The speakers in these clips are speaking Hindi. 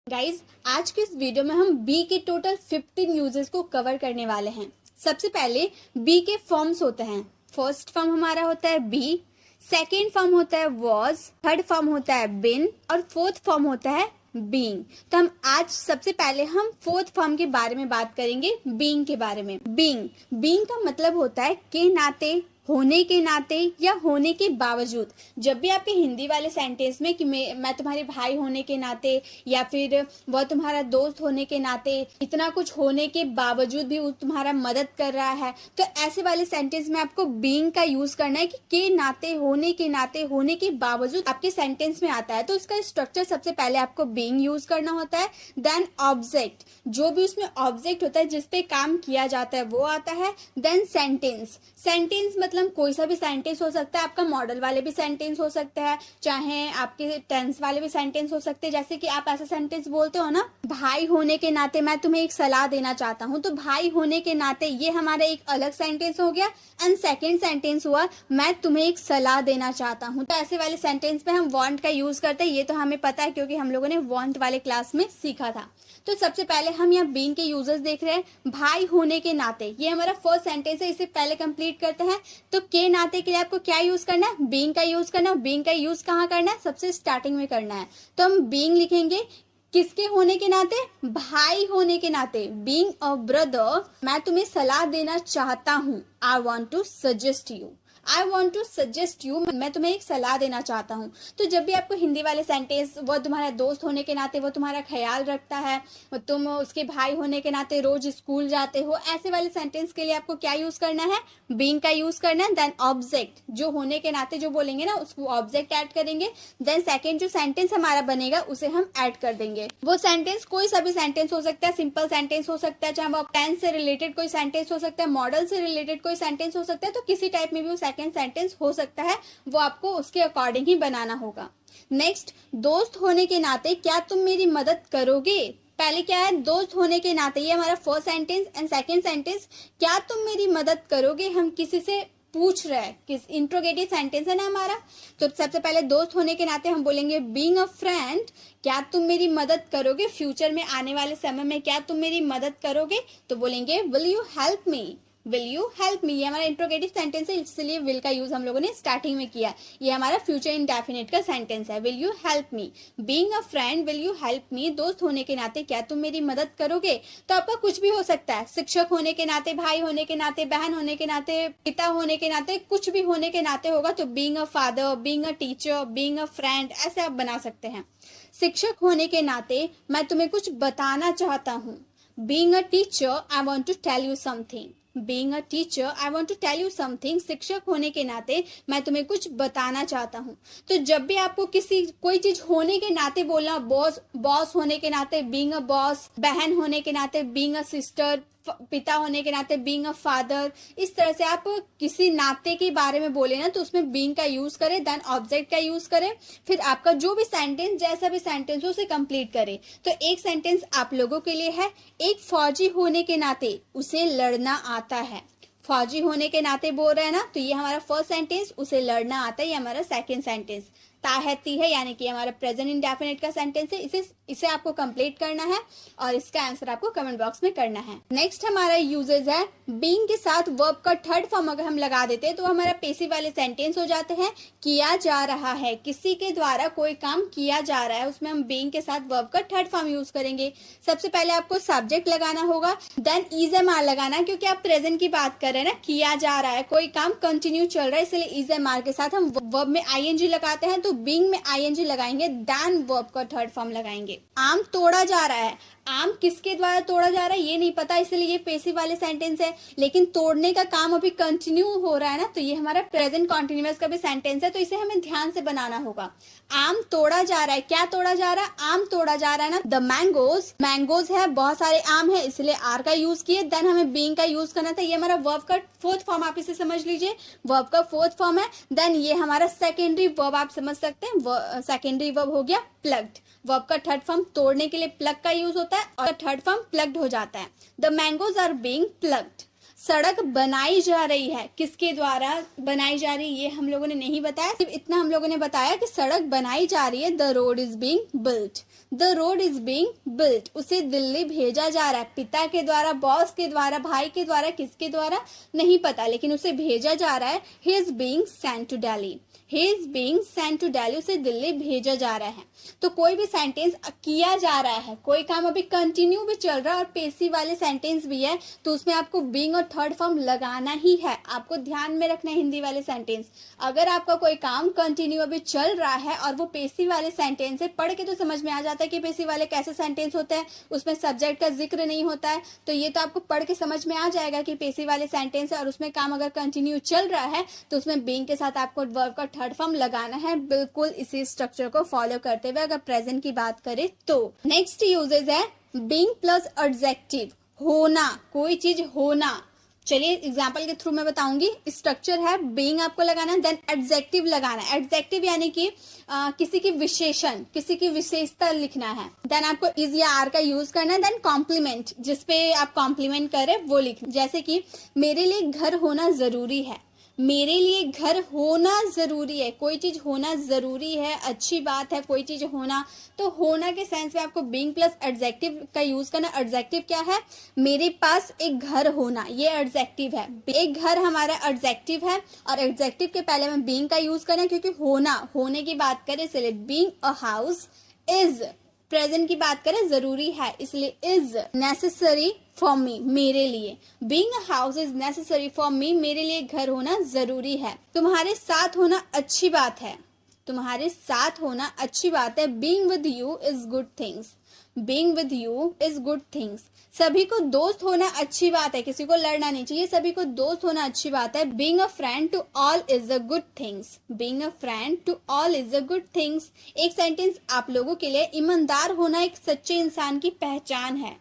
गाइज आज के इस वीडियो में हम बी के टोटल 15 यूजेस को कवर करने वाले हैं। सबसे पहले बी के फॉर्म्स होते हैं। फर्स्ट फॉर्म हमारा होता है बी, सेकेंड फॉर्म होता है वॉज, थर्ड फॉर्म होता है बिन और फोर्थ फॉर्म होता है बीइंग। तो हम आज सबसे पहले हम फोर्थ फॉर्म के बारे में बात करेंगे, बीइंग के बारे में। बीइंग का मतलब होता है के नाते, होने के नाते या होने के बावजूद। जब भी आपके हिंदी वाले सेंटेंस में कि मैं तुम्हारे भाई होने के नाते या फिर वह तुम्हारा दोस्त होने के नाते, इतना कुछ होने के बावजूद भी वो तुम्हारा मदद कर रहा है, तो ऐसे वाले सेंटेंस में आपको बीइंग का यूज करना है कि के नाते, होने के नाते, होने के बावजूद आपके सेंटेंस में आता है। तो इसका स्ट्रक्चर सबसे पहले आपको बीइंग यूज करना होता है। देन ऑब्जेक्ट, जो भी उसमें ऑब्जेक्ट होता है जिसपे काम किया जाता है वो आता है। देन सेंटेंस, सेंटेंस मतलब कोई सा भी सेंटेंस हो सकता है, आपका मॉडल वाले भी सेंटेंस हो सकता है, चाहे आपके टेंस वाले भी सेंटेंस हो सकते हैं। जैसे कि आप ऐसा सेंटेंस बोलते हो ना, भाई होने के नाते मैं तुम्हें एक सलाह देना चाहता हूँ, तो भाई होने के नाते ये हमारा एक अलग सेंटेंस हो गया। एंड सेकेंड सेंटेंस हुआ मैं तुम्हें एक सलाह देना चाहता हूँ। तो ऐसे वाले सेंटेंस में हम वांट का यूज करते हैं। ये तो हमें पता है क्योंकि हम लोगों ने वांट वाले क्लास में सीखा था। तो सबसे पहले हम यहाँ बीइंग के यूजर्स देख रहे हैं। भाई होने के नाते, ये हमारा फर्स्ट सेंटेंस है, इसे पहले कंप्लीट करते हैं। तो के नाते के लिए आपको क्या यूज करना है? बीइंग का यूज करना है। बीइंग का यूज कहाँ करना है? सबसे स्टार्टिंग में करना है। तो हम बीइंग लिखेंगे किसके होने के नाते? भाई होने के नाते। बीइंग अ ब्रदर, मैं तुम्हें सलाह देना चाहता हूँ। I want to suggest you, I want to suggest you, मैं तुम्हें एक सलाह देना चाहता हूँ। तो जब भी आपको हिंदी वाले सेंटेंस, वो तुम्हारा दोस्त होने के नाते वो तुम्हारा ख्याल रखता है, तुम उसके भाई होने के नाते रोज स्कूल जाते हो, ऐसे वाले सेंटेंस के लिए आपको क्या यूज करना है? बीइंग का यूज करना है। देन ऑब्जेक्ट, जो होने के नाते जो बोलेंगे ना उसको ऑब्जेक्ट ऐड करेंगे। देन सेकेंड जो सेंटेंस हमारा बनेगा उसे हम ऐड कर देंगे। वो सेंटेंस कोई सा भी सेंटेंस हो सकता है, सिंपल सेंटेंस हो सकता है, चाहे वो टेंस से रिलेटेड कोई सेंटेंस हो सकता है, मॉडल से रिलेटेड कोई सेंटेंस हो सकता है, तो किसी टाइप में भी वो सेकंड सेंटेंस हो सकता है, वो आपको उसके अकॉर्डिंग ही बनाना होगा। नेक्स्ट, दोस्त होने के नाते क्या तुम मेरी मदद करोगे? पहले क्या है? दोस्त होने के नाते, ये हमारा first sentence. And second sentence क्या तुम मेरी मदद करोगे, हम किसी से पूछ रहे हैं, किस इंट्रोगेटिव सेंटेंस है ना हमारा। तो सबसे पहले दोस्त होने के नाते हम बोलेंगे बीइंग अ फ्रेंड, क्या तुम मेरी मदद करोगे? फ्यूचर में आने वाले समय में क्या तुम मेरी मदद करोगे? तो बोलेंगे will you help me, will you help me. ये हमारा इंट्रोगेटिव सेंटेंस है, इसलिए विल का यूज हम लोगों ने स्टार्टिंग में किया। ये हमारा फ्यूचर इंडेफिनिट का सेंटेंस है, will you help me. Being a friend, will you help me, दोस्त होने के नाते क्या तुम मेरी मदद करोगे? तो आपका कुछ भी हो सकता है, शिक्षक होने के नाते, भाई होने के नाते, बहन होने के नाते, पिता होने के नाते, कुछ भी होने के नाते होगा। तो being a father, being a teacher, being a friend, ऐसे आप बना सकते हैं। शिक्षक होने के नाते मैं तुम्हें कुछ बताना चाहता हूँ। Being a teacher, I want to tell you something. Being a teacher, I want to tell you something, शिक्षक होने के नाते मैं तुम्हें कुछ बताना चाहता हूँ। तो जब भी आपको कोई चीज होने के नाते बोलना, बॉस होने के नाते बीइंग अ बॉस, बहन होने के नाते बीइंग अ सिस्टर, पिता होने के नाते बीइंग अ फादर, इस तरह से आप किसी नाते के बारे में बोले ना तो उसमें बीइंग का यूज करें। देन ऑब्जेक्ट का यूज करें, फिर आपका जो भी सेंटेंस, जैसा भी सेंटेंस हो उसे कंप्लीट करें। तो एक सेंटेंस आप लोगों के लिए है, एक फौजी होने के नाते उसे लड़ना आता है। फौजी होने के नाते बोल रहे हैं ना, तो ये हमारा फर्स्ट सेंटेंस, उसे लड़ना आता है, ये हमारा सेकेंड सेंटेंस। ताहती है यानी कि हमारा प्रेजेंट इंडेफिनिट का सेंटेंस है, इसे आपको कंप्लीट करना है और इसका आंसर आपको कमेंट बॉक्स में करना है। नेक्स्ट हमारा यूजेस है, बीइंग के साथ वर्ब का थर्ड फॉर्म अगर हम लगा देते हैं तो हमारा पेसिव वाले सेंटेंस हो जाते हैं। किया जा रहा है, किसी के द्वारा कोई काम किया जा रहा है, उसमें हम बीइंग के साथ वर्ब का थर्ड फॉर्म यूज करेंगे। सबसे पहले आपको सब्जेक्ट लगाना होगा, देन इजएमआर लगाना, क्योंकि आप प्रेजेंट की बात कर रहे हैं ना, किया जा रहा है, कोई काम कंटिन्यू चल रहा है, इसलिए इजएमआर के साथ हम वर्ब में आईएनजी लगाते हैं। तो बीइंग में आईएनजी लगाएंगे, देन वर्ब का थर्ड फॉर्म लगाएंगे। आम तोड़ा जा रहा है, आम किसके द्वारा तोड़ा जा रहा है ये नहीं पता, इसलिए ये पेसिव वाले सेंटेंस है, लेकिन तोड़ने का काम अभी कंटिन्यू हो रहा है ना, तो ये हमारा प्रेजेंट कॉन्टिन्यूअस का भी सेंटेंस है, तो इसे हमें ध्यान से बनाना होगा। आम तोड़ा जा रहा है, क्या तोड़ा जा रहा है? आम तोड़ा जा रहा है ना। द मैंगोज, मैंगोज है, बहुत सारे आम है, इसलिए आर का यूज किए। देन हमें बीइंग का यूज करना था, ये हमारा वर्ब का फोर्थ फॉर्म, आप इसे समझ लीजिए, वर्ब का फोर्थ फॉर्म है। देन ये हमारा सेकेंडरी वर्ब आप समझ सकते हैं, सेकेंडरी वर्ब हो गया प्लग्ड। वर्ब का थर्ड फॉर्म तोड़ने के लिए प्लग का यूज होता है और थर्ड फॉर्म प्लग्ड हो जाता है। The mangoes are being plugged. सड़क बनाई जा रही है, किसके द्वारा बनाई जा रही है ये हम लोगों ने नहीं बताया, सिर्फ इतना हम लोगों ने बताया कि सड़क बनाई जा रही है। The road is being built, the road is being built, उसे दिल्ली भेजा जा रहा है, पिता के द्वारा, बॉस के द्वारा, भाई के द्वारा, किसके द्वारा नहीं पता, लेकिन उसे भेजा जा रहा है। He is being sent to Delhi, he is being sent to Delhi, उसे दिल्ली भेजा जा रहा है। तो कोई भी सेंटेंस किया जा रहा है, कोई काम अभी कंटिन्यू भी चल रहा है और पेसिव वाले सेंटेंस भी है, तो उसमें आपको बीइंग और थर्ड फॉर्म लगाना ही है। आपको ध्यान में रखना है हिंदी वाले सेंटेंस। अगर आपका कोई काम कंटिन्यू अभी चल रहा है और वो पेसिव वाले सेंटेंस है, पढ़ के तो समझ में आ जाता है कि पेसिव वाले कैसे सेंटेंस होते हैं, उसमें सब्जेक्ट का जिक्र नहीं होता है, तो ये तो आपको पढ़ के समझ में आ जाएगा कि पेसिव वाले सेंटेंस है और उसमें काम अगर कंटिन्यू चल रहा है तो उसमें बीइंग के साथ आपको वर्ब का थर्ड फॉर्म लगाना है, बिल्कुल इसी स्ट्रक्चर को फॉलो करते हुए। अगर प्रेजेंट की बात करें तो नेक्स्ट यूजेज है बीइंग प्लस एडजेक्टिव, होना, कोई चीज होना। चलिए एग्जांपल के थ्रू मैं बताऊंगी। स्ट्रक्चर है बीइंग आपको लगाना है, देन एडजेक्टिव लगाना है। एडजेक्टिव यानी कि किसी की विशेषण, किसी की विशेषता लिखना है। देन आपको इज या आर का यूज करना है। देन कॉम्प्लीमेंट, जिसपे आप कॉम्प्लीमेंट करें वो लिखना, जैसे कि मेरे लिए घर होना जरूरी है, मेरे लिए घर होना जरूरी है, कोई चीज होना जरूरी है, अच्छी बात है कोई चीज होना, तो होना के सेंस में आपको बीइंग प्लस एडजेक्टिव का यूज करना। एडजेक्टिव क्या है, मेरे पास एक घर होना, ये एडजेक्टिव है। एक घर हमारा एडजेक्टिव है और एडजेक्टिव के पहले में बीइंग का यूज करना, क्योंकि होना, होने की बात करें इसलिए being a house is, present की बात करें जरूरी है इसलिए इज नेसेसरी फॉर मी, मेरे लिए। Being a house is necessary for me, मेरे लिए घर होना जरूरी है। तुम्हारे साथ होना अच्छी बात है, तुम्हारे साथ होना अच्छी बात है। Being with you is good things, being with you is good things. सभी को दोस्त होना अच्छी बात है, किसी को लड़ना नहीं चाहिए, सभी को दोस्त होना अच्छी बात है। Being a friend to all is a good things, being a friend to all is a good things. एक सेंटेंस आप लोगों के लिए, ईमानदार होना एक सच्चे इंसान की पहचान है,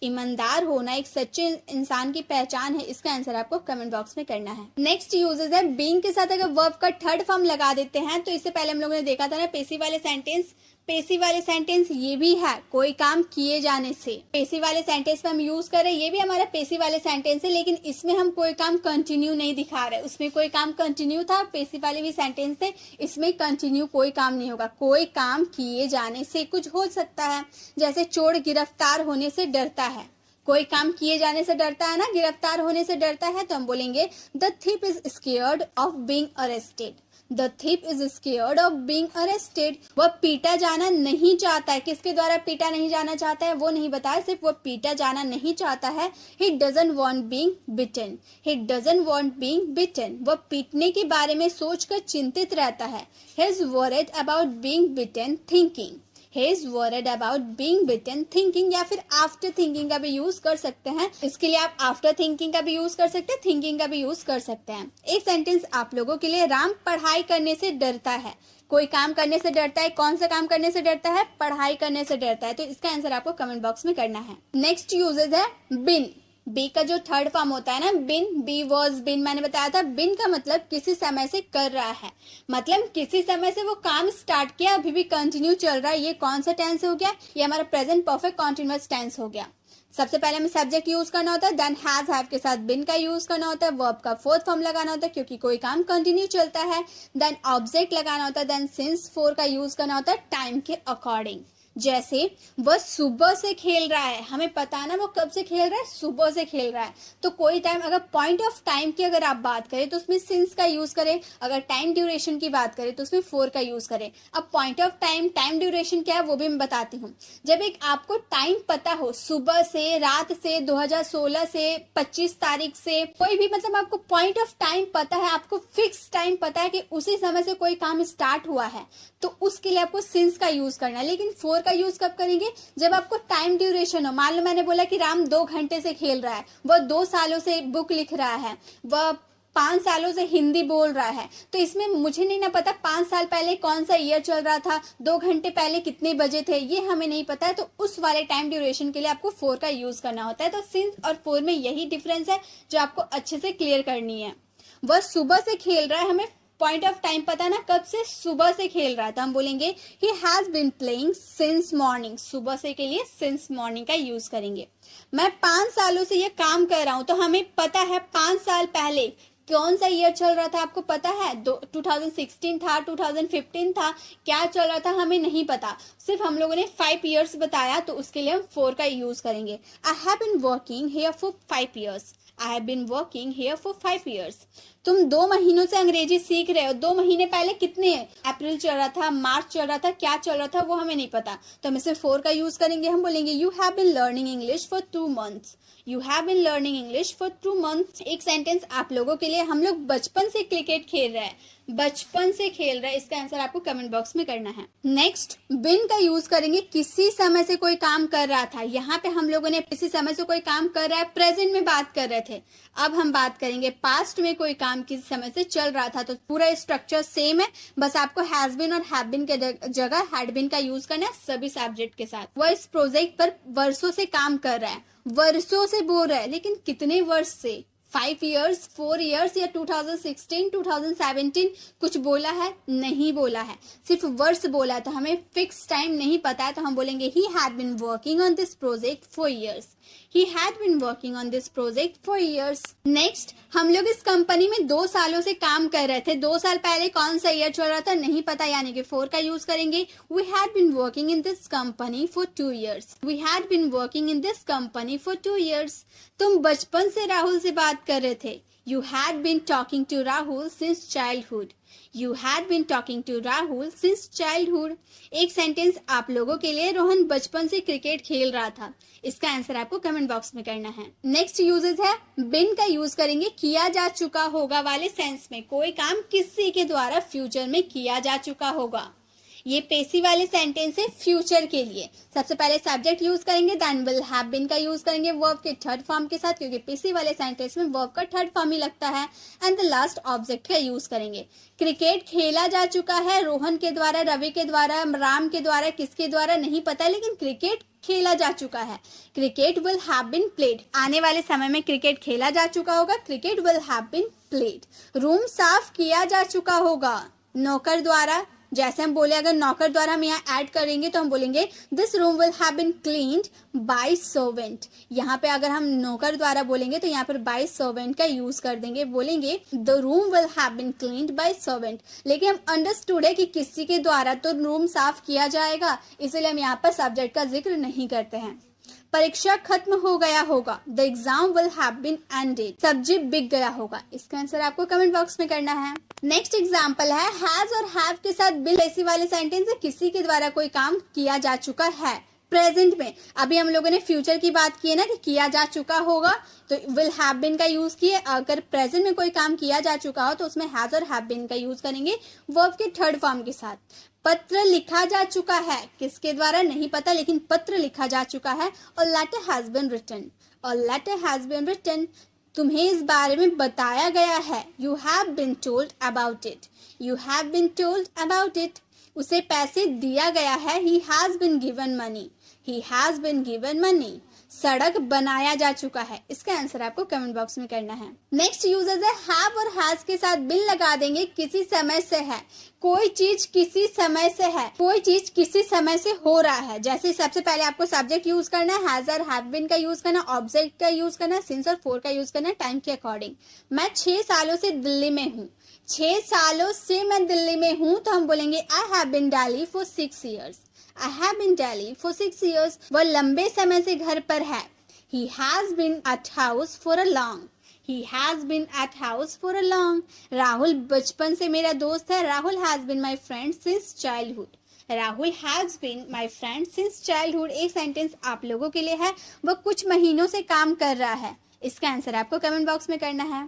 ईमानदार होना एक सच्चे इंसान की पहचान है। इसका आंसर आपको कमेंट बॉक्स में करना है। नेक्स्ट यूजेस है बीइंग के साथ अगर वर्ब का थर्ड फॉर्म लगा देते हैं, तो इससे पहले हम लोगों ने देखा था ना पेसिव वाले सेंटेंस, पेसिव वाले सेंटेंस ये भी है कोई काम किए जाने से। पेसिव वाले सेंटेंस में हम यूज कर रहे हैं, ये भी हमारा पेसिव वाले सेंटेंस है, लेकिन इसमें हम कोई काम कंटिन्यू नहीं दिखा रहे। उसमें कोई काम कंटिन्यू था, पेसिव वाले भी सेंटेंस थे, इसमें कंटिन्यू कोई काम नहीं होगा। कोई काम किए जाने से कुछ हो सकता है, जैसे चोर गिरफ्तार होने से डरता है, कोई काम किए जाने से डरता है ना, गिरफ्तार होने से डरता है, तो हम बोलेंगे the thief is scared of being arrested, The thief is scared of being arrested. वह पीटा जाना नहीं चाहता है, किसके द्वारा पीटा नहीं जाना चाहता है वो नहीं बताया, सिर्फ वह पीटा जाना नहीं चाहता है। He doesn't want being beaten, he doesn't want being beaten. वह पीटने के बारे में सोचकर चिंतित रहता है। He is worried about being beaten thinking, He is worried about being beaten thinking, या फिर after thinking का भी यूज कर सकते हैं। इसके लिए आप after thinking का भी यूज कर सकते हैं, thinking का भी यूज कर सकते हैं। एक सेंटेंस आप लोगों के लिए, राम पढ़ाई करने से डरता है। कोई काम करने से डरता है, कौन सा काम करने से डरता है, पढ़ाई करने से डरता है, तो इसका आंसर आपको कमेंट बॉक्स में करना है। नेक्स्ट यूजेज है बिन, बी का जो थर्ड फॉर्म होता है ना बिन, बी वॉज बिन, मैंने बताया था बिन का मतलब किसी समय से कर रहा है, मतलब किसी समय से वो काम स्टार्ट किया, अभी भी कंटिन्यू चल रहा है। ये कौन सा टेंस हो गया, ये हमारा प्रेजेंट परफेक्ट कॉन्टिन्यूअस टेंस हो गया। सबसे पहले हमें सब्जेक्ट यूज करना होता है, देन हैज हैव के साथ बिन का यूज करना होता है, वर्ब का फोर्थ फॉर्म लगाना होता है क्योंकि कोई काम कंटिन्यू चलता है, देन ऑब्जेक्ट लगाना होता है, देन सिंस फोर का यूज करना होता है टाइम के अकॉर्डिंग। जैसे वह सुबह से खेल रहा है, हमें पता है ना वो कब से खेल रहा है, सुबह से खेल रहा है, तो कोई टाइम, अगर पॉइंट ऑफ टाइम की अगर आप बात करें तो उसमें सिंस का यूज करें, अगर टाइम ड्यूरेशन की बात करें तो उसमें फोर का यूज करें। अब point of time, time duration क्या है वो भी मैं बताती हूँ। जब एक आपको टाइम पता हो, सुबह से, रात से, 2016 से, 25 तारीख से, कोई भी मतलब आपको पॉइंट ऑफ टाइम पता है, आपको फिक्स टाइम पता है कि उसी समय से कोई काम स्टार्ट हुआ है, तो उसके लिए आपको सिंस का यूज करना है। लेकिन फोर का यूज कब करेंगे, जब आपको टाइम ड्यूरेशन हो। मान लो मैंने बोला कि राम 2 घंटे से खेल रहा है, वह 2 सालों से बुक लिख रहा है, वह 5 सालों से हिंदी बोल रहा है, तो इसमें मुझे नहीं ना पता 5 साल पहले कौन सा ईयर चल रहा था, 2 घंटे पहले कितने बजे थे, ये हमें नहीं पता है, तो उस वाले टाइम ड्यूरेशन के लिए आपको फोर का यूज करना होता है। तो सिंस और फोर में यही डिफरेंस है जो आपको अच्छे से क्लियर करनी है। वह सुबह से खेल रहा है, हमें पॉइंट ऑफ टाइम पता ना, कब से, सुबह से खेल रहा था, हम बोलेंगे he has been playing since morning. सुबह से के लिए सिंस मॉर्निंग का यूज करेंगे। मैं 5 सालों से ये काम कर रहा हूं, तो हमें पता है 5 साल पहले कौन सा ईयर चल रहा था, आपको पता है? 2016 था, 2015 था, क्या चल रहा था हमें नहीं पता, सिर्फ हम लोगों ने 5 years बताया, तो उसके लिए हम 4 का यूज करेंगे। I have been working here for 5 years। I have been working here for 5 years। तुम 2 महीनों से अंग्रेजी सीख रहे हो। 2 महीने पहले कितने, अप्रैल चल रहा था, मार्च चल रहा था, क्या चल रहा था वो हमें नहीं पता, तो हम इसमें 4 का यूज करेंगे। हम बोलेंगे you have been learning English for 2 months। You have been learning English for 2 months। एक सेंटेंस आप लोगों के लिए, हम लोग बचपन से क्रिकेट खेल रहे हैं, बचपन से खेल रहे हैं, इसका आंसर आपको कमेंट बॉक्स में करना है। नेक्स्ट, बिन का यूज करेंगे, किसी समय से कोई काम कर रहा था। यहाँ पे हम लोगों ने किसी समय से कोई काम कर रहा है, प्रेजेंट में बात कर रहे थे। अब हम बात करेंगे पास्ट में कोई काम किसी समय से चल रहा था, तो पूरा स्ट्रक्चर सेम है, बस आपको हैज बीन और हैव बीन के जगह हैड बीन का यूज करना है सभी सब्जेक्ट के साथ। वह इस प्रोजेक्ट पर वर्षों से काम कर रहा है, वर्षों से बोल रहा है, लेकिन कितने वर्ष से, 5 years, 4 years या 2016, 2017 कुछ बोला है? नहीं बोला है, सिर्फ वर्ष बोला है, तो हमें फिक्स टाइम नहीं पता है, तो हम बोलेंगे he had been working on this project for years। He had been working on this project for years। Next, हम लोग इस कंपनी में 2 सालों से काम कर रहे थे। 2 साल पहले कौन सा ईयर चल रहा था नहीं पता, यानी कि 4 का यूज करेंगे। We had been working in this company for 2 years। We had been working in this company for 2 years। तुम बचपन से राहुल से बात कर रहे थे। You had been talking to Rahul since childhood। You had been talking to Rahul since childhood। एक सेंटेंस आप लोगों के लिए, रोहन बचपन से क्रिकेट खेल रहा था, इसका आंसर आपको कमेंट बॉक्स में करना है। नेक्स्ट यूजेस है, बिन का यूज करेंगे किया जा चुका होगा वाले सेंस में, कोई काम किसी के द्वारा फ्यूचर में किया जा चुका होगा। ये पेसी वाले सेंटेंस है फ्यूचर के लिए। सबसे पहले सब्जेक्ट यूज करेंगे, देन विल हैव बीन का यूज करेंगे वर्ब के थर्ड फॉर्म के साथ, क्योंकि पेसी वाले सेंटेंस में वर्ब का थर्ड फॉर्म ही लगता है, एंड द लास्ट ऑब्जेक्ट का यूज करेंगे। क्रिकेट खेला जा चुका है, रोहन के द्वारा, रवि के द्वारा, राम के द्वारा, किसके द्वारा नहीं पता, लेकिन क्रिकेट खेला जा चुका है। Cricket will have been played, आने वाले समय में क्रिकेट खेला जा चुका होगा, cricket will have been played. Room साफ किया जा चुका होगा नौकर द्वारा, जैसे हम बोले अगर नौकर द्वारा हम यहाँ ऐड करेंगे तो हम बोलेंगे this room will have been cleaned by servant. यहाँ पे अगर हम नौकर द्वारा बोलेंगे तो यहाँ पर बाय सर्वेंट का यूज कर देंगे, बोलेंगे the room will have been cleaned by servant. लेकिन हम अंडरस्टूड है कि किसी के द्वारा तो रूम साफ किया जाएगा, इसलिए हम यहाँ पर सब्जेक्ट का जिक्र नहीं करते हैं। परीक्षा खत्म हो गया होगा, the exam will have been ended. सब्जी बिक गया होगा, इसका आंसर आपको कमेंट बॉक्स में करना है। नेक्स्ट एग्जाम्पल है, हैज और हैव के साथ बिल, ऐसी वाले सेंटेंस है किसी के द्वारा कोई काम किया जा चुका है प्रेजेंट में। अभी हम लोगों ने फ्यूचर की बात की है ना कि किया जा चुका होगा, तो विल हैव बीन का यूज किए। अगर प्रेजेंट में कोई काम किया जा चुका हो तो उसमें हैज और हैव बीन का यूज करेंगे वर्ब के थर्ड फॉर्म के साथ। पत्र लिखा जा चुका है, किसके द्वारा नहीं पता, लेकिन पत्र लिखा जा चुका है। और लेटर हैज बीन रिटन, और लेटर हैज बीन रिटन, तुम्हें इस बारे में बताया गया है। You have been told about it, you have been told about it. उसे पैसे दिया गया है, he has been given money, he has been given money. सड़क बनाया जा चुका है, इसका आंसर आपको कमेंट बॉक्स में करना है। नेक्स्ट यूजेस है, हैव और हैज के साथ बिन लगा देंगे, किसी समय से है, कोई चीज किसी समय से है, कोई चीज किसी समय से हो रहा है। जैसे सबसे पहले आपको सब्जेक्ट यूज करना है, हैज और हैव बीन का यूज करना, ऑब्जेक्ट का यूज करना, सिंस और फॉर का यूज करना टाइम के अकॉर्डिंग। मैं 6 सालों से दिल्ली में हूँ, 6 सालों से मैं दिल्ली में हूँ, तो हम बोलेंगे I have been Delhi for 6 years। I have been Delhi for 6 years। वह लंबे समय से घर पर है। He has been at house for a long। He has been at house for a long। Rahul बचपन से मेरा दोस्त है। Rahul has been my friend since childhood। Rahul has been my friend since childhood। एक सेंटेंस आप लोगों के लिए है, वह कुछ महीनों से काम कर रहा है, इसका आंसर आपको कमेंट बॉक्स में करना है।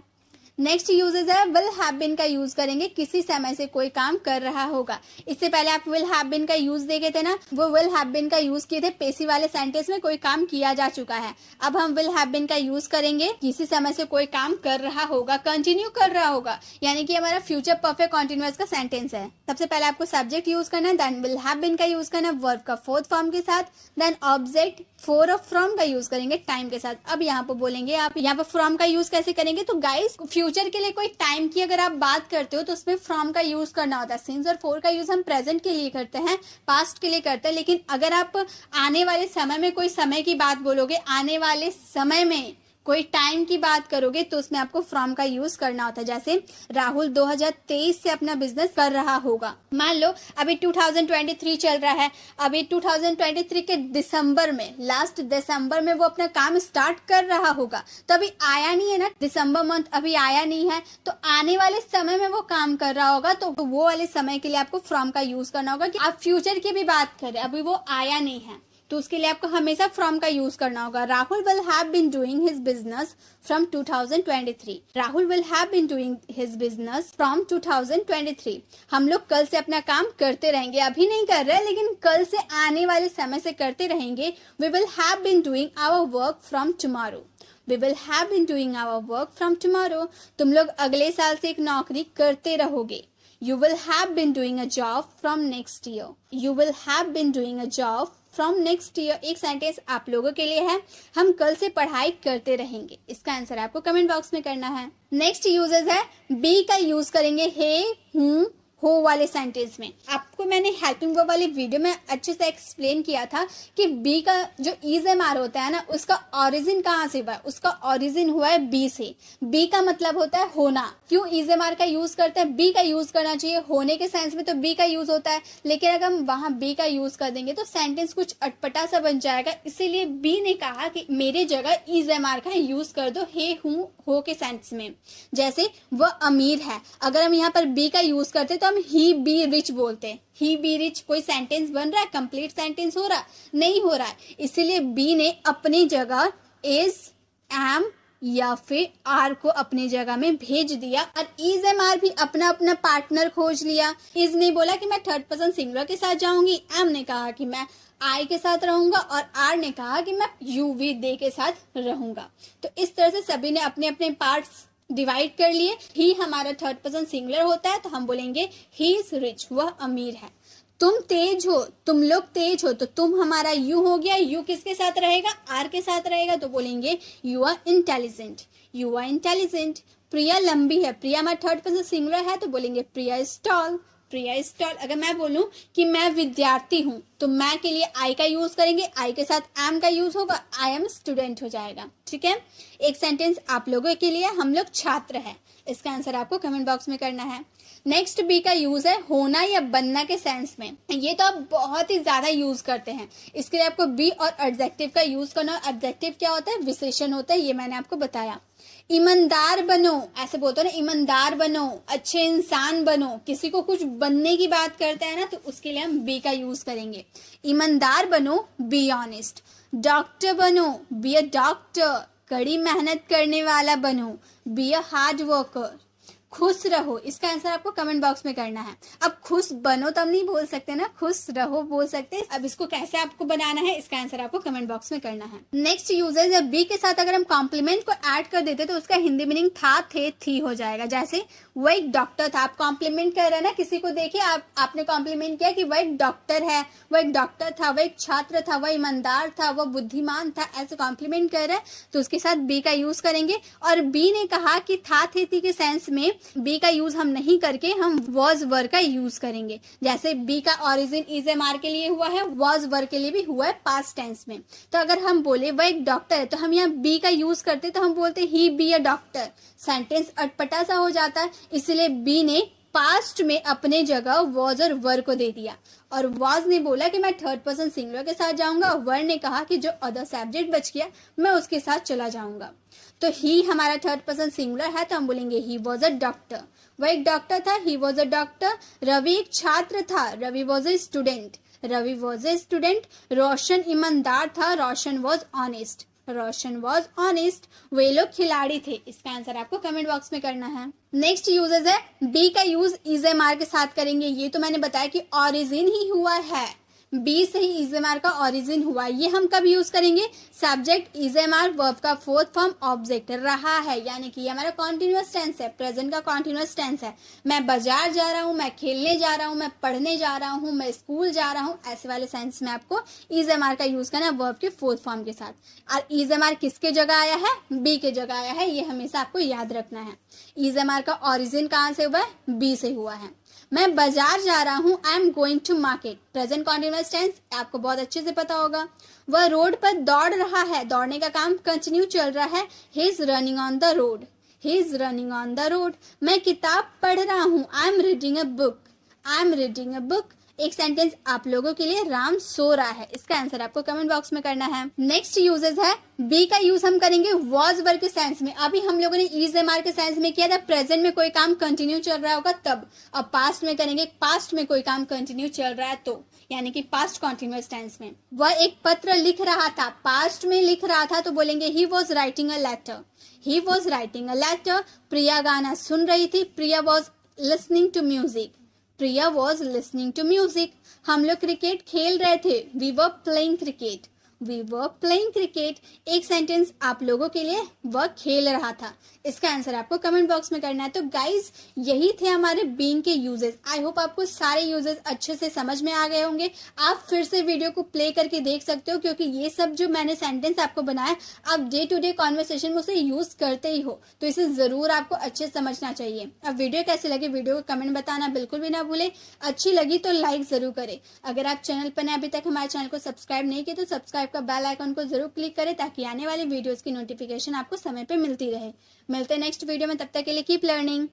नेक्स्ट यूजेस है, विल हैव बीन का यूज करेंगे, किसी समय से कोई काम कर रहा होगा। इससे पहले आप विल हैव बीन का यूज देखे थे ना, वो विल हैव बीन का यूज किए थे पेसी वाले सेंटेंस में, कोई काम किया जा चुका है। अब हम विल हैव बीन का यूज करेंगे, किसी समय से कोई काम कर रहा होगा, कंटिन्यू कर रहा होगा, यानी कि हमारा फ्यूचर परफेक्ट कॉन्टिन्यूअस का सेंटेंस है। सबसे पहले आपको सब्जेक्ट यूज करना है, देन विल हैव बीन का यूज करना वर्ब का फोर्थ फॉर्म के साथ, देन ऑब्जेक्ट फॉर और फ्रॉम का यूज करेंगे टाइम के साथ। अब यहाँ पर बोलेंगे, आप यहाँ पर फ्रॉम का यूज कैसे करेंगे, तो गाइस फ्यूचर के लिए कोई टाइम की अगर आप बात करते हो तो उसमें फ्रॉम का यूज करना होता है। सिंस और फॉर का यूज हम प्रेजेंट के लिए करते हैं, पास्ट के लिए करते हैं, लेकिन अगर आप आने वाले समय में कोई समय की बात बोलोगे, आने वाले समय में कोई टाइम की बात करोगे तो उसमें आपको फ्रॉम का यूज करना होता है। जैसे राहुल 2023 से अपना बिजनेस कर रहा होगा। मान लो अभी 2023 चल रहा है, अभी 2023 के दिसंबर में, लास्ट दिसंबर में वो अपना काम स्टार्ट कर रहा होगा, तो अभी आया नहीं है ना, दिसंबर मंथ अभी आया नहीं है, तो आने वाले समय में वो काम कर रहा होगा, तो वो वाले समय के लिए आपको फ्रॉम का यूज करना होगा। कि आप फ्यूचर की भी बात करें, अभी वो आया नहीं है, तो उसके लिए आपको हमेशा फ्रॉम का यूज करना होगा। Rahul will have been doing his business from 2023। Rahul will have been doing his business from 2023। हम लोग कल से अपना काम करते रहेंगे, अभी नहीं कर रहे लेकिन कल से आने वाले समय से करते रहेंगे। We will have been doing our work from tomorrow. We will have been doing our work from tomorrow. तुम लोग अगले साल से एक नौकरी करते रहोगे। You will have been doing a job from next year. You will have been doing a job from next year. एक सेंटेंस आप लोगों के लिए है, हम कल से पढ़ाई करते रहेंगे। इसका आंसर आपको कमेंट बॉक्स में करना है। नेक्स्ट यूजेस है, बी का यूज करेंगे हे, हूँ, हो वाले सेंटेंस में। आपको मैंने हेल्पिंग वर्ब वाली वीडियो में अच्छे से एक्सप्लेन किया था कि बी का जो इज-एम-आर होता है ना, उसका ओरिजिन कहाँ से हुआ है? उसका ओरिजिन हुआ है बी से। बी का मतलब होता है होना। क्यों इज-एम-आर का यूज करते हैं? बी का यूज करना चाहिए। होने के सेंस में तो बी का यूज होता है, लेकिन अगर हम वहां बी का यूज कर देंगे तो सेंटेंस कुछ अटपटा सा बन जाएगा। इसीलिए बी ने कहा कि मेरे जगह इज-एम-आर का यूज कर दो हे, हूँ, हो के सेंस में। जैसे वह अमीर है, अगर हम यहाँ पर बी का यूज करते तो हम ही बी रिच बोलते हैं। ही बी रिच कोई सेंटेंस बन रहा है? कंप्लीट सेंटेंस हो रहा? नहीं हो रहा है। इसीलिए बी ने अपनी जगह इज, एम या फिर आर को अपनी जगह में भेज दिया, और इज एम आर भी अपना अपना पार्टनर खोज लिया। इज ने बोला कि मैं थर्ड पर्सन सिंगुलर के साथ जाऊंगी, एम ने कहा कि मैं आई के साथ रहूंगा, और आर ने कहा कि मैं यू वी दे के साथ रहूंगा। तो इस तरह से सभी ने अपने अपने पार्ट्स डिवाइड कर लिए। ही हमारा थर्ड पर्सन सिंगुलर होता है तो हम बोलेंगे ही इज रिच, वह अमीर है। तुम तेज हो, तुम लोग तेज हो, तो तुम हमारा यू हो गया। यू किसके साथ रहेगा? आर के साथ रहेगा, तो बोलेंगे you are intelligent, you are intelligent. Priya लंबी है, प्रिया हमारा थर्ड पर्सन सिंगुलर है तो बोलेंगे Priya is tall, Priya is tall. अगर मैं बोलूं कि मैं विद्यार्थी हूं तो मैं के लिए आई का यूज करेंगे, आई के साथ एम का यूज होगा, आई एम स्टूडेंट हो जाएगा। ठीक है, एक सेंटेंस आप लोगों के लिए, हम लोग छात्र हैं। इसका आंसर आपको कमेंट बॉक्स में करना है। नेक्स्ट बी का यूज है होना या बनना के सेंस में। ये तो आप बहुत ही ज्यादा यूज करते हैं, इसके लिए आपको बी और एडजेक्टिव का यूज करना। एडजेक्टिव क्या होता है? विशेषण होता है, ये मैंने आपको बताया। ईमानदार बनो, ऐसे बोलते हो ना, ईमानदार बनो, अच्छे इंसान बनो। किसी को कुछ बनने की बात करते हैं ना, तो उसके लिए हम बी का यूज करेंगे। ईमानदार बनो, बी ऑनेस्ट। डॉक्टर बनो, बी अ डॉक्टर। कड़ी मेहनत करने वाला बनो, बी अ हार्ड वर्कर। खुश रहो, इसका आंसर आपको कमेंट बॉक्स में करना है। अब खुश बनो तो हम नहीं बोल सकते ना, खुश रहो बोल सकते हैं। अब इसको कैसे आपको बनाना है, इसका आंसर आपको कमेंट बॉक्स में करना है। नेक्स्ट यूजेस है, बी के साथ अगर हम कॉम्प्लीमेंट को ऐड कर देते तो उसका हिंदी मीनिंग था, थे, थी हो जाएगा। जैसे वो एक डॉक्टर था, आप कॉम्प्लीमेंट कर रहे हैं ना किसी को, देखिए आपने कॉम्प्लीमेंट किया कि वह एक डॉक्टर है, वह एक डॉक्टर था, वह एक छात्र था, वह ईमानदार था, वह बुद्धिमान था, ऐसे कॉम्प्लीमेंट कर रहे हैं तो उसके साथ बी का यूज करेंगे। और बी ने कहा कि था, थे, थी के सेंस में बी का यूज हम नहीं करके हम वॉज वर का यूज करेंगे। जैसे बी का ओरिजिन इज एम आर के लिए हुआ है, वॉज वर के लिए भी हुआ है पास्ट टेंस में। तो अगर हम बोले वह एक डॉक्टर है तो हम यहाँ बी का यूज करते तो हम बोलते ही बी अ डॉक्टर। सेंटेंस अटपटा सा हो जाता है, इसलिए बी ने पास्ट में अपने जगह वॉज और वर को दे दिया। और वॉज ने बोला कि मैं थर्ड पर्सन सिंगुलर के साथ जाऊंगा, वर ने कहा कि जो अदर सब्जेक्ट बच गया मैं उसके साथ चला जाऊंगा। तो ही हमारा थर्ड पर्सन सिंगुलर है तो हम बोलेंगे ही वॉज अ डॉक्टर। वह एक डॉक्टर था, he was a doctor. Ravi एक छात्र था, Ravi was a student, Ravi was a student. Roshan ईमानदार था, Roshan was honest, Roshan was honest. वे लोग खिलाड़ी थे। इसका आंसर आपको कमेंट बॉक्स में करना है। नेक्स्ट यूजेस है, बी का यूज इज एम आर के साथ करेंगे। ये तो मैंने बताया कि ओरिजिन ही हुआ है, बी से ही इज एम आर का ओरिजिन हुआ। ये हम कब यूज करेंगे? Subject is am are verb का फोर्थ फॉर्म ऑब्जेक्ट रहा है, यानी कि ये हमारा कॉन्टिन्यूअस टेंस है, प्रेजेंट का कॉन्टिन्यूअस टेंस है। मैं बाजार जा रहा हूँ, मैं खेलने जा रहा हूँ, मैं पढ़ने जा रहा हूँ, मैं स्कूल जा रहा हूँ, ऐसे वाले सेंस में आपको इज एम आर का यूज करना है वर्ब के फोर्थ फॉर्म के साथ। और इज एम आर किसके जगह आया है? बी के जगह आया है, ये हमेशा आपको याद रखना है। इज एम आर का ओरिजिन कहाँ से हुआ है? बी से हुआ है। मैं बाजार जा रहा हूँ, I am going to market, present continuous tense, आपको बहुत अच्छे से पता होगा। वह रोड पर दौड़ रहा है, दौड़ने का काम कंटिन्यू चल रहा है, he is running on the road, he is running on the road. मैं किताब पढ़ रहा हूँ, I am reading a book, I am reading a book. एक सेंटेंस आप लोगों के लिए, राम सो रहा है, इसका आंसर आपको कमेंट बॉक्स में करना है। नेक्स्ट यूजेस है बी का यूज हम करेंगे वॉज वर्ब के सेंस में। अभी हम लोगों ने इज एम आर के सेंस में किया था, प्रेजेंट में कोई काम कंटिन्यू चल रहा होगा तब। अब पास्ट में करेंगे, पास्ट में कोई काम कंटिन्यू चल रहा है तो, यानी कि पास्ट कॉन्टिन्यूअस टेंस में। वह एक पत्र लिख रहा था, पास्ट में लिख रहा था तो बोलेंगे he was writing a letter, he was writing a letter. Priya गाना सुन रही थी, Priya was listening to music, Priya was listening to music. हम लोग क्रिकेट खेल रहे थे, we were playing cricket, we were playing cricket. एक सेंटेंस आप लोगों के लिए, वह खेल रहा था, इसका आंसर आपको कमेंट बॉक्स में करना है। तो गाइज यही थे हमारे बीइंग के यूजेस। आई होप आपको सारे यूजेस अच्छे से समझ में आ गए होंगे। आप फिर से वीडियो को प्ले करके देख सकते हो, क्योंकि ये सब जो मैंने सेंटेंस आपको बनाया, आप डे टू डे कॉन्वर्सेशन में उसे यूज करते ही हो, तो इसे जरूर आपको अच्छे से समझना चाहिए। अब वीडियो कैसे लगे, वीडियो को कमेंट बताना बिल्कुल भी ना भूले। अच्छी लगी तो लाइक जरूर करें। अगर आप चैनल पर ने अभी तक हमारे चैनल को सब्सक्राइब नहीं किया तो सब्सक्राइब का बेल आइकन को जरूर क्लिक करें, ताकि आने वाली वीडियोस की नोटिफिकेशन आपको समय पे मिलती रहे। मिलते हैं नेक्स्ट वीडियो में, तब तक के लिए कीप लर्निंग।